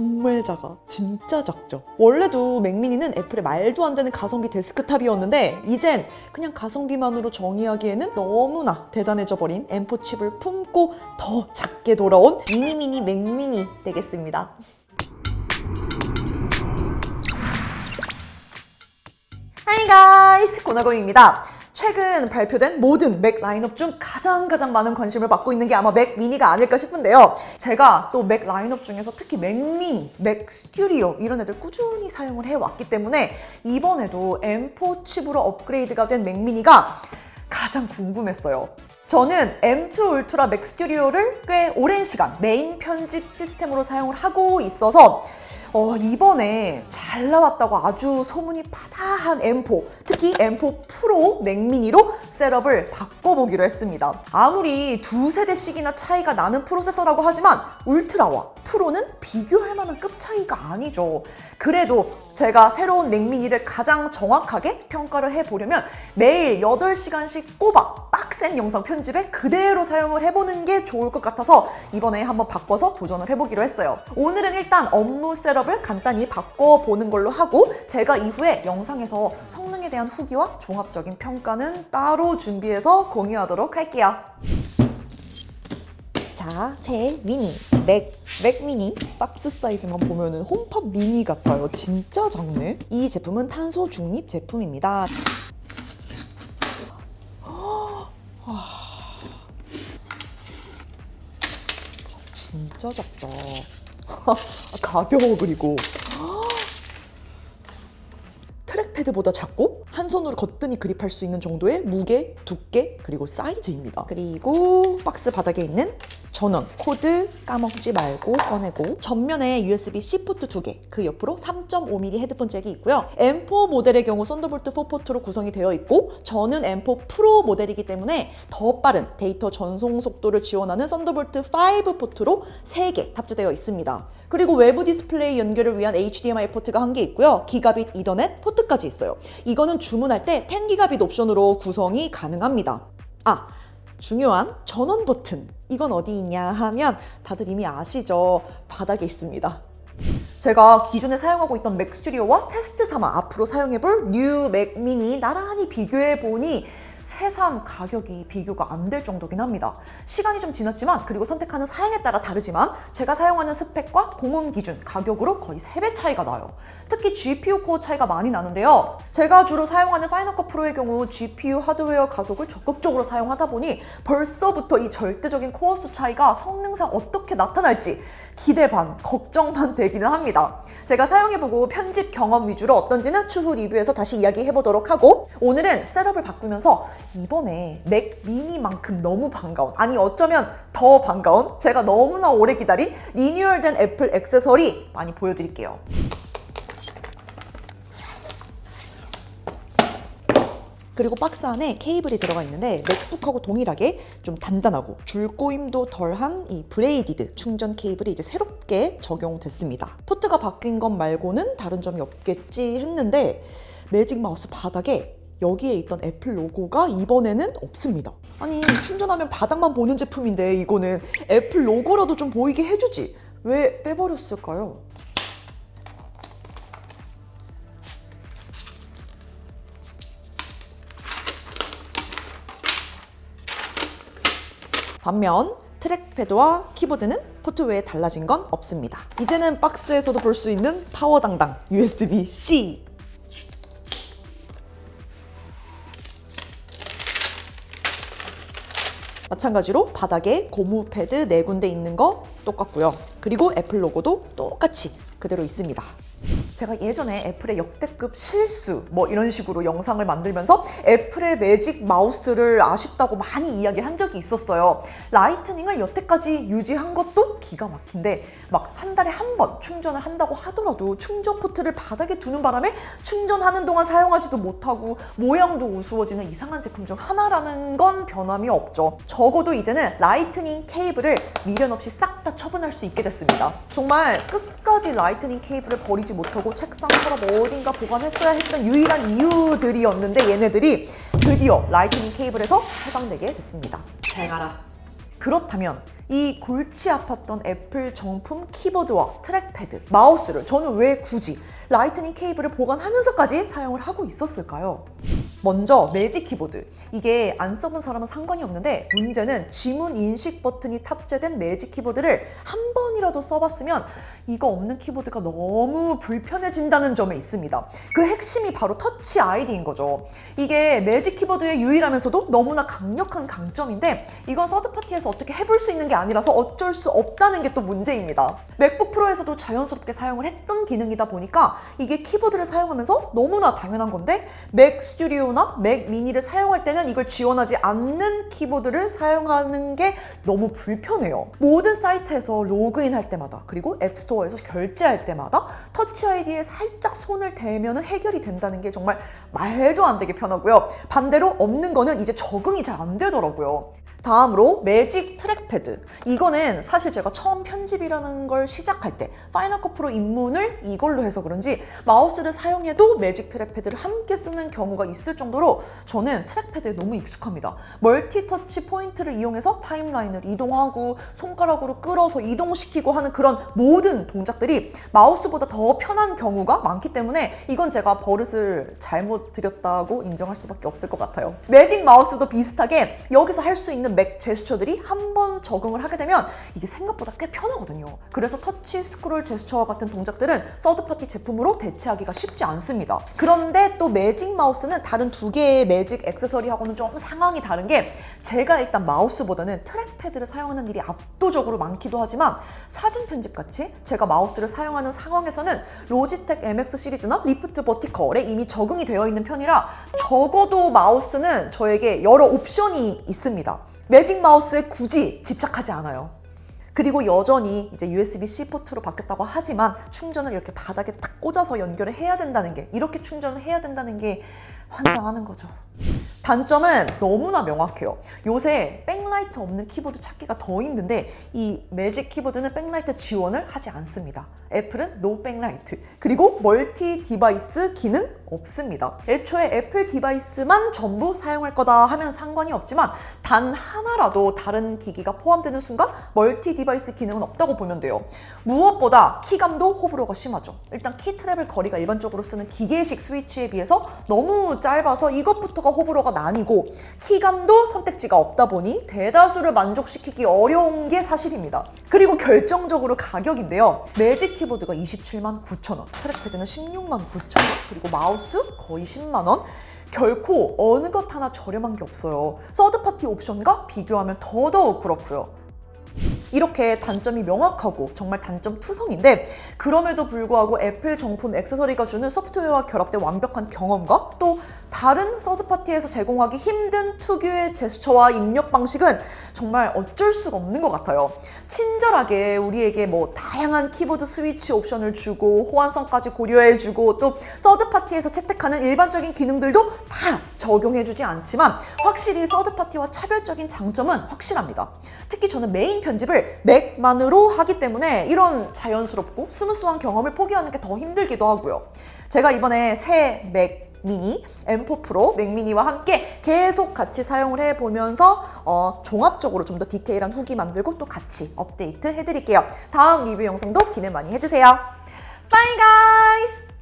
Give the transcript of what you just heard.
정말 작아. 진짜 작죠. 원래도 맥미니는 애플의 말도 안 되는 가성비 데스크탑이었는데 이젠 그냥 가성비만으로 정의하기에는 너무나 대단해져 버린 M4 칩을 품고 더 작게 돌아온 미니미니 맥미니 되겠습니다. Hi guys! 고나고입니다. 최근 발표된 모든 맥 라인업 중 가장 많은 관심을 받고 있는 게 아마 맥 미니가 아닐까 싶은데요. 제가 또 맥 라인업 중에서 특히 맥 미니, 맥 스튜디오 이런 애들 꾸준히 사용을 해왔기 때문에 이번에도 M4 칩으로 업그레이드가 된 맥 미니가 가장 궁금했어요. 저는 M2 울트라 맥 스튜디오를 꽤 오랜 시간 메인 편집 시스템으로 사용을 하고 있어서 이번에 잘 나왔다고 아주 소문이 파다한 M4, 특히 M4 프로 맥미니로 셋업을 바꿔보기로 했습니다. 아무리 두 세대씩이나 차이가 나는 프로세서라고 하지만 울트라와 프로는 비교할 만한 급 차이가 아니죠. 그래도 제가 새로운 맥미니를 가장 정확하게 평가를 해보려면 매일 8시간씩 꼬박 빡센 영상 편집에 그대로 사용을 해보는 게 좋을 것 같아서 이번에 한번 바꿔서 도전을 해보기로 했어요. 오늘은 일단 업무 셋업을 간단히 바꿔보는 걸로 하고 제가 이후에 영상에서 성능에 대한 후기와 종합적인 평가는 따로 준비해서 공유하도록 할게요. 자, 새 미니 맥 미니 박스 사이즈만 보면은 홈팝 미니 같아요. 진짜 작네. 이 제품은 탄소 중립 제품입니다. 진짜 작다. 가벼워. 그리고 트랙패드보다 작고 한 손으로 거뜬히 그립할 수 있는 정도의 무게, 두께, 그리고 사이즈입니다. 그리고 박스 바닥에 있는 전원, 코드 까먹지 말고 꺼내고 전면에 USB-C 포트 2개, 그 옆으로 3.5mm 헤드폰 잭이 있고요. M4 모델의 경우 썬더볼트 4 포트로 구성이 되어 있고 저는 M4 프로 모델이기 때문에 더 빠른 데이터 전송 속도를 지원하는 썬더볼트 5 포트로 3개 탑재되어 있습니다. 그리고 외부 디스플레이 연결을 위한 HDMI 포트가 1개 있고요. 기가빗 이더넷 포트까지 있어요. 이거는 주문할 때 10기가빗 옵션으로 구성이 가능합니다. 중요한 전원 버튼. 이건 어디 있냐 하면 다들 이미 아시죠? 바닥에 있습니다. 제가 기존에 사용하고 있던 맥 스튜디오와 테스트 삼아 앞으로 사용해볼 뉴 맥 미니 나란히 비교해보니 새삼 가격이 비교가 안 될 정도긴 합니다. 시간이 좀 지났지만 그리고 선택하는 사양에 따라 다르지만 제가 사용하는 스펙과 공홈 기준 가격으로 거의 3배 차이가 나요. 특히 GPU 코어 차이가 많이 나는데요. 제가 주로 사용하는 파이널 컷 프로의 경우 GPU 하드웨어 가속을 적극적으로 사용하다 보니 벌써부터 이 절대적인 코어 수 차이가 성능상 어떻게 나타날지 기대 반, 걱정 반 되기는 합니다. 제가 사용해보고 편집 경험 위주로 어떤지는 추후 리뷰에서 다시 이야기해보도록 하고 오늘은 셋업을 바꾸면서 이번에 맥 미니만큼 너무 반가운, 아니 어쩌면 더 반가운, 제가 너무나 오래 기다린 리뉴얼된 애플 액세서리 많이 보여드릴게요. 그리고 박스 안에 케이블이 들어가 있는데 맥북하고 동일하게 좀 단단하고 줄꼬임도 덜한 이 브레이디드 충전 케이블이 이제 새롭게 적용됐습니다. 포트가 바뀐 것 말고는 다른 점이 없겠지 했는데 매직 마우스 바닥에 여기에 있던 애플 로고가 이번에는 없습니다. 아니 충전하면 바닥만 보는 제품인데 이거는 애플 로고라도 좀 보이게 해주지 왜 빼버렸을까요? 반면 트랙패드와 키보드는 포트 외에 달라진 건 없습니다. 이제는 박스에서도 볼 수 있는 파워당당 USB-C. 마찬가지로 바닥에 고무 패드 4군데 있는 거 똑같고요. 그리고 애플 로고도 똑같이 그대로 있습니다. 제가 예전에 애플의 역대급 실수 이런 식으로 영상을 만들면서 애플의 매직 마우스를 아쉽다고 많이 이야기를 한 적이 있었어요. 라이트닝을 여태까지 유지한 것도 기가 막힌데 막 한 달에 한 번 충전을 한다고 하더라도 충전 포트를 바닥에 두는 바람에 충전하는 동안 사용하지도 못하고 모양도 우스워지는 이상한 제품 중 하나라는 건 변함이 없죠. 적어도 이제는 라이트닝 케이블을 미련 없이 싹 다 처분할 수 있게 됐습니다. 정말 끝까지 라이트닝 케이블을 버리지 못하고 책상 서랍 어딘가 보관했어야 했던 유일한 이유들이었는데 얘네들이 드디어 라이트닝 케이블에서 해방되게 됐습니다. 잘 가라. 그렇다면 이 골치 아팠던 애플 정품 키보드와 트랙패드, 마우스를 저는 왜 굳이 라이트닝 케이블을 보관하면서까지 사용을 하고 있었을까요? 먼저 매직 키보드. 이게 안 써본 사람은 상관이 없는데 문제는 지문 인식 버튼이 탑재된 매직 키보드를 한 번이라도 써봤으면 이거 없는 키보드가 너무 불편해진다는 점에 있습니다. 그 핵심이 바로 터치 아이디인 거죠. 이게 매직 키보드의 유일하면서도 너무나 강력한 강점인데 이건 서드파티에서 어떻게 해볼 수 있는 게 아니라서 어쩔 수 없다는 게 또 문제입니다. 맥북 프로에서도 자연스럽게 사용을 했던 기능이다 보니까 이게 키보드를 사용하면서 너무나 당연한 건데 맥 스튜디오나 맥 미니를 사용할 때는 이걸 지원하지 않는 키보드를 사용하는 게 너무 불편해요. 모든 사이트에서 로그인할 때마다 그리고 앱스토어에서 결제할 때마다 터치 아이디에 살짝 손을 대면 해결이 된다는 게 정말 말도 안 되게 편하고요. 반대로 없는 거는 이제 적응이 잘 안 되더라고요. 다음으로 매직 트랙패드. 이거는 사실 제가 처음 편집이라는 걸 시작할 때 파이널 컷 프로 입문을 이걸로 해서 그런지 마우스를 사용해도 매직 트랙패드를 함께 쓰는 경우가 있을 정도로 저는 트랙패드에 너무 익숙합니다. 멀티터치 포인트를 이용해서 타임라인을 이동하고 손가락으로 끌어서 이동시키고 하는 그런 모든 동작들이 마우스보다 더 편한 경우가 많기 때문에 이건 제가 버릇을 잘못 들였다고 인정할 수밖에 없을 것 같아요. 매직 마우스도 비슷하게 여기서 할 수 있는 맥 제스처들이 한 번 적응을 하게 되면 이게 생각보다 꽤 편하거든요. 그래서 터치 스크롤 제스처와 같은 동작들은 서드파티 제품으로 대체하기가 쉽지 않습니다. 그런데 또 매직 마우스는 다른 두 개의 매직 액세서리하고는 좀 상황이 다른 게 제가 일단 마우스보다는 트랙패드를 사용하는 일이 압도적으로 많기도 하지만 사진 편집같이 제가 마우스를 사용하는 상황에서는 로지텍 MX 시리즈나 리프트 버티컬에 이미 적응이 되어 있는 편이라 적어도 마우스는 저에게 여러 옵션이 있습니다. 매직 마우스에 굳이 집착하지 않아요. 그리고 여전히 이제 USB-C 포트로 바뀌었다고 하지만 충전을 이렇게 바닥에 딱 꽂아서 연결을 해야 된다는 게, 이렇게 충전을 해야 된다는 게 환장하는 거죠. 단점은 너무나 명확해요. 요새 백라이트 없는 키보드 찾기가 더 힘든데 이 매직 키보드는 백라이트 지원을 하지 않습니다. 애플은 노 백라이트. 그리고 멀티 디바이스 기능 없습니다. 애초에 애플 디바이스만 전부 사용할 거다 하면 상관이 없지만 단 하나라도 다른 기기가 포함되는 순간 멀티 디바이스 기능은 없다고 보면 돼요. 무엇보다 키감도 호불호가 심하죠. 일단 키 트래블 거리가 일반적으로 쓰는 기계식 스위치에 비해서 너무 짧아서 이것부터가 호불호가 나뉘고 키감도 선택지가 없다 보니 대다수를 만족시키기 어려운 게 사실입니다. 그리고 결정적으로 가격인데요. 매직 키보드가 27만 9천 원, 트랙패드는 16만 9천 원, 그리고 마우스 거의 10만 원. 결코 어느 것 하나 저렴한 게 없어요. 서드파티 옵션과 비교하면 더더욱 그렇고요. 이렇게 단점이 명확하고 정말 단점 투성인데 그럼에도 불구하고 애플 정품 액세서리가 주는 소프트웨어와 결합된 완벽한 경험과 또 다른 서드파티에서 제공하기 힘든 특유의 제스처와 입력 방식은 정말 어쩔 수가 없는 것 같아요. 친절하게 우리에게 뭐 다양한 키보드 스위치 옵션을 주고 호환성까지 고려해주고 또 서드파티에서 채택하는 일반적인 기능들도 다 적용해주지 않지만 확실히 서드파티와 차별적인 장점은 확실합니다. 특히 저는 메인 편집을 맥만으로 하기 때문에 이런 자연스럽고 스무스한 경험을 포기하는 게 더 힘들기도 하고요. 제가 이번에 새 맥 미니, M4 프로, 맥 미니와 함께 계속 같이 사용을 해보면서 종합적으로 좀 더 디테일한 후기 만들고 또 같이 업데이트 해드릴게요. 다음 리뷰 영상도 기대 많이 해주세요. Bye guys!